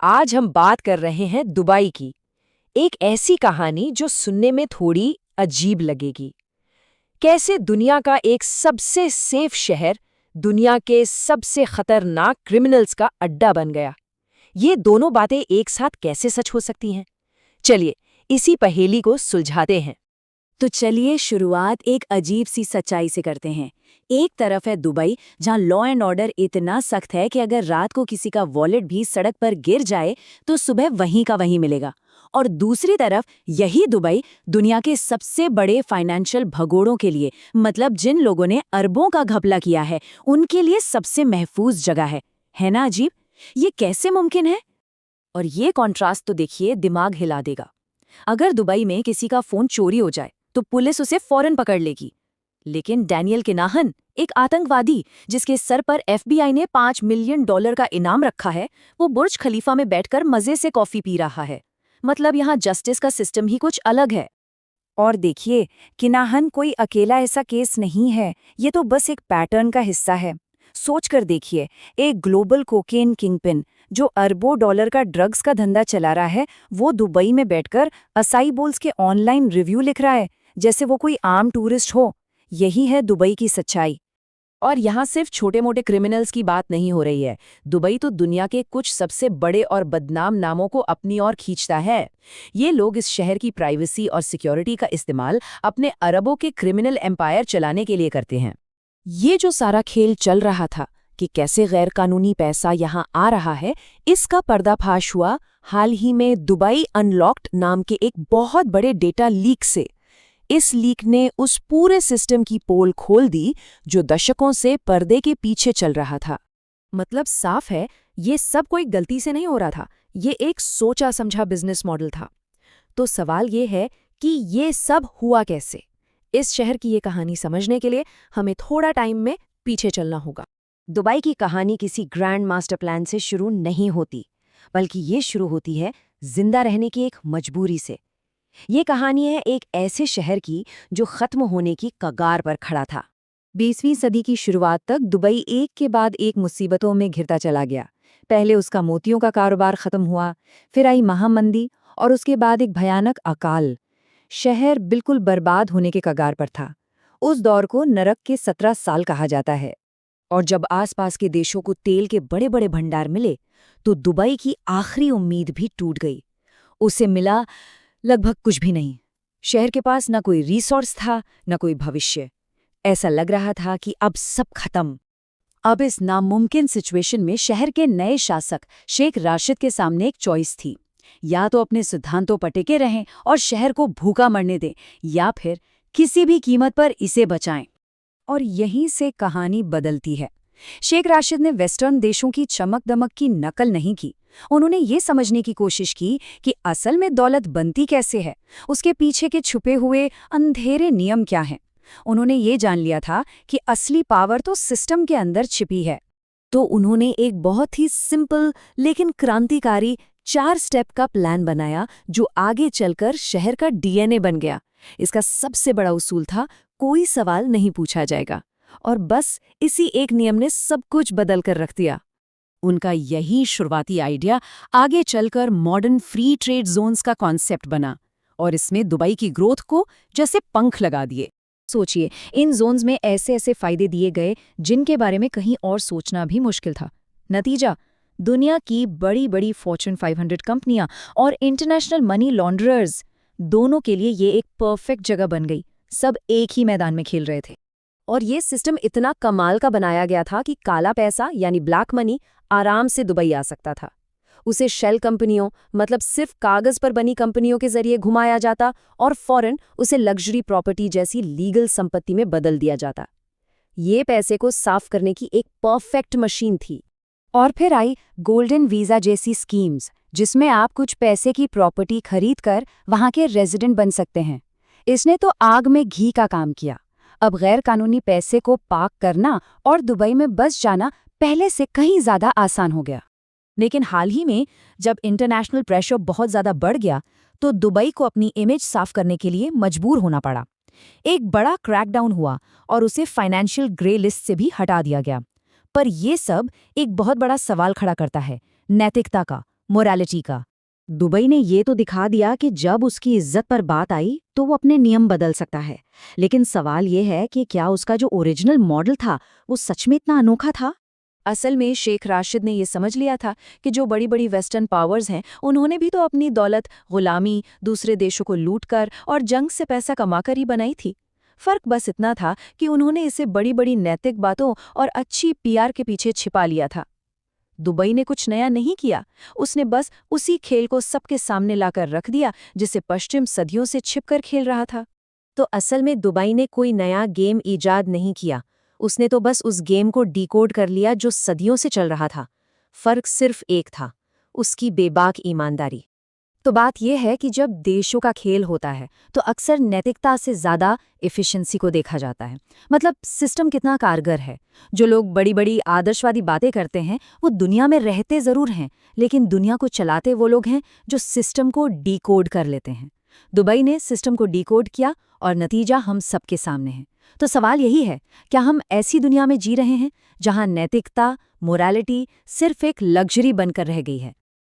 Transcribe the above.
आज हम बात कर रहे हैं दुबई की। एक ऐसी कहानी जो सुनने में थोड़ी अजीब लगेगी। कैसे दुनिया का एक सबसे सेफ शहर दुनिया के सबसे खतरनाक क्रिमिनल्स का अड्डा बन गया। ये दोनों बातें एक साथ कैसे सच हो सकती हैं? चलिए इसी पहेली को सुलझाते हैं। तो चलिए शुरुआत एक अजीब सी सच्चाई से करते हैं। एक तरफ है दुबई, जहां लॉ एंड ऑर्डर इतना सख्त है कि अगर रात को किसी का वॉलेट भी सड़क पर गिर जाए तो सुबह वहीं का वहीं मिलेगा। और दूसरी तरफ यही दुबई दुनिया के सबसे बड़े फाइनेंशियल भगोड़ों के लिए, मतलब जिन लोगों ने अरबों का घपला किया है, उनके लिए सबसे महफूज जगह है ना अजीब? ये कैसे मुमकिन है? और ये कॉन्ट्रास्ट तो देखिए, दिमाग हिला देगा। अगर दुबई में किसी का फोन चोरी हो जाए तो पुलिस उसे फौरन पकड़ लेगी, लेकिन डैनियल किनाहन, एक आतंकवादी जिसके सर पर एफबीआई ने $5 मिलियन का इनाम रखा है, वो बुर्ज खलीफा में बैठकर मजे से कॉफी पी रहा है। मतलब यहाँ जस्टिस का सिस्टम ही कुछ अलग है। और देखिए, किनाहन कोई अकेला ऐसा केस नहीं है, ये तो बस एक पैटर्न का हिस्सा है। सोचकर देखिए, एक ग्लोबल कोकेन किंगपिन जो अरबों डॉलर का ड्रग्स का धंधा चला रहा है, वो दुबई में बैठकर असाई बोल्स के ऑनलाइन रिव्यू लिख रहा है, जैसे वो कोई आम टूरिस्ट हो। यही है दुबई की सच्चाई। और यहाँ सिर्फ छोटे मोटे क्रिमिनल्स की बात नहीं हो रही है। दुबई तो दुनिया के कुछ सबसे बड़े और बदनाम नामों को अपनी ओर खींचता है। ये लोग इस शहर की प्राइवेसी और सिक्योरिटी का इस्तेमाल अपने अरबों के क्रिमिनल एम्पायर चलाने के लिए करते हैं। ये जो सारा खेल चल रहा था कि कैसे गैर कानूनी पैसा यहाँ आ रहा है, इसका पर्दाफाश हुआ हाल ही में दुबई अनलॉक्ड नाम के एक बहुत बड़े डेटा लीक से। इस लीक ने उस पूरे सिस्टम की पोल खोल दी जो दशकों से पर्दे के पीछे चल रहा था। मतलब साफ है, ये सब कोई गलती से नहीं हो रहा था, ये एक सोचा समझा बिजनेस मॉडल था। तो सवाल ये है कि ये सब हुआ कैसे? इस शहर की ये कहानी समझने के लिए हमें थोड़ा टाइम में पीछे चलना होगा। दुबई की कहानी किसी ग्रैंड मास्टर प्लान से शुरू नहीं होती, बल्कि ये शुरू होती है जिंदा रहने की एक मजबूरी से। ये कहानी है एक ऐसे शहर की जो खत्म होने की कगार पर खड़ा था। 20वीं सदी की शुरुआत तक दुबई एक के बाद एक मुसीबतों में घिरता चला गया। पहले उसका मोतियों का कारोबार खत्म हुआ, फिर आई महामंदी और उसके बाद एक भयानक अकाल। शहर बिल्कुल बर्बाद होने के कगार पर था। उस दौर को नरक के 17 साल कहा जाता है। और जब आसपास के देशों को तेल के बड़े बड़े भंडार मिले, तो दुबई की आखिरी उम्मीद भी टूट गई। उसे मिला लगभग कुछ भी नहीं। शहर के पास न कोई रिसोर्स था, न कोई भविष्य। ऐसा लग रहा था कि अब सब खत्म। अब इस नामुमकिन सिचुएशन में शहर के नए शासक शेख राशिद के सामने एक चॉइस थी। या तो अपने सिद्धांतों पर टिके रहें और शहर को भूखा मरने दें, या फिर किसी भी कीमत पर इसे बचाएं। और यहीं से कहानी बदलती है। शेख राशिद ने वेस्टर्न देशों की चमक दमक की नकल नहीं की। उन्होंने ये समझने की कोशिश की कि असल में दौलत बनती कैसे है, उसके पीछे के छुपे हुए अंधेरे नियम क्या हैं। उन्होंने ये जान लिया था कि असली पावर तो सिस्टम के अंदर छिपी है। तो उन्होंने एक बहुत ही सिंपल लेकिन क्रांतिकारी 4 स्टेप का प्लान बनाया, जो आगे चलकर शहर का डीएनए बन गया। इसका सबसे बड़ा उसूल था, कोई सवाल नहीं पूछा जाएगा। और बस इसी एक नियम ने सब कुछ बदल कर रख दिया। उनका यही शुरुआती आइडिया आगे चलकर मॉडर्न फ्री ट्रेड जोन्स का कॉन्सेप्ट बना, और इसमें दुबई की ग्रोथ को जैसे पंख लगा दिए। सोचिए, इन जोन्स में ऐसे ऐसे फायदे दिए गए जिनके बारे में कहीं और सोचना भी मुश्किल था। नतीजा, दुनिया की बड़ी बड़ी फॉर्च्यून 500 कंपनियां और इंटरनेशनल मनी लॉन्ड्रर्स, दोनों के लिए ये एक परफेक्ट जगह बन गई। सब एक ही मैदान में खेल रहे थे। और ये सिस्टम इतना कमाल का बनाया गया था कि काला पैसा यानी ब्लैक मनी आराम से दुबई आ सकता था। उसे शेल कंपनियों, मतलब सिर्फ कागज पर बनी कंपनियों के जरिए घुमाया जाता और फौरन उसे लग्जरी प्रॉपर्टी जैसी लीगल संपत्ति में बदल दिया जाता। ये पैसे को साफ करने की एक परफेक्ट मशीन थी। और फिर आई गोल्डन वीजा जैसी स्कीम्स, जिसमें आप कुछ पैसे की प्रॉपर्टी खरीदकर वहां के रेजिडेंट बन सकते हैं। इसने तो आग में घी का काम किया। अब गैर कानूनी पैसे को पार्क करना और दुबई में बस जाना पहले से कहीं ज्यादा आसान हो गया। लेकिन हाल ही में जब इंटरनेशनल प्रेशर बहुत ज्यादा बढ़ गया, तो दुबई को अपनी इमेज साफ करने के लिए मजबूर होना पड़ा। एक बड़ा क्रैकडाउन हुआ और उसे फाइनेंशियल ग्रे लिस्ट से भी हटा दिया गया। पर यह सब एक बहुत बड़ा सवाल खड़ा करता है, नैतिकता का, मोरालिटी का। दुबई ने ये तो दिखा दिया कि जब उसकी इज्जत पर बात आई तो वो अपने नियम बदल सकता है। लेकिन सवाल ये है कि क्या उसका जो ओरिजिनल मॉडल था वो सच में इतना अनोखा था? असल में शेख राशिद ने ये समझ लिया था कि जो बड़ी बड़ी वेस्टर्न पावर्स हैं उन्होंने भी तो अपनी दौलत गुलामी, दूसरे देशों को लूटकर और जंग से पैसा कमाकर ही बनाई थी। फर्क बस इतना था कि उन्होंने इसे बड़ी बड़ी नैतिक बातों और अच्छी पीआर के पीछे छिपा लिया था। दुबई ने कुछ नया नहीं किया, उसने बस उसी खेल को सबके सामने लाकर रख दिया जिसे पश्चिम सदियों से छिपकर खेल रहा था। तो असल में दुबई ने कोई नया गेम इजाद नहीं किया, उसने तो बस उस गेम को डिकोड कर लिया जो सदियों से चल रहा था। फर्क सिर्फ एक था, उसकी बेबाक ईमानदारी। तो बात यह है कि जब देशों का खेल होता है तो अक्सर नैतिकता से ज़्यादा एफिशिएंसी को देखा जाता है। मतलब सिस्टम कितना कारगर है। जो लोग बड़ी बड़ी आदर्शवादी बातें करते हैं वो दुनिया में रहते ज़रूर हैं, लेकिन दुनिया को चलाते वो लोग हैं जो सिस्टम को डिकोड कर लेते हैं। दुबई ने सिस्टम को डिकोड किया और नतीजा हम सबके सामने है। तो सवाल यही है, क्या हम ऐसी दुनिया में जी रहे हैं जहां नैतिकता, मोरालिटी सिर्फ एक लग्जरी बनकर रह गई है?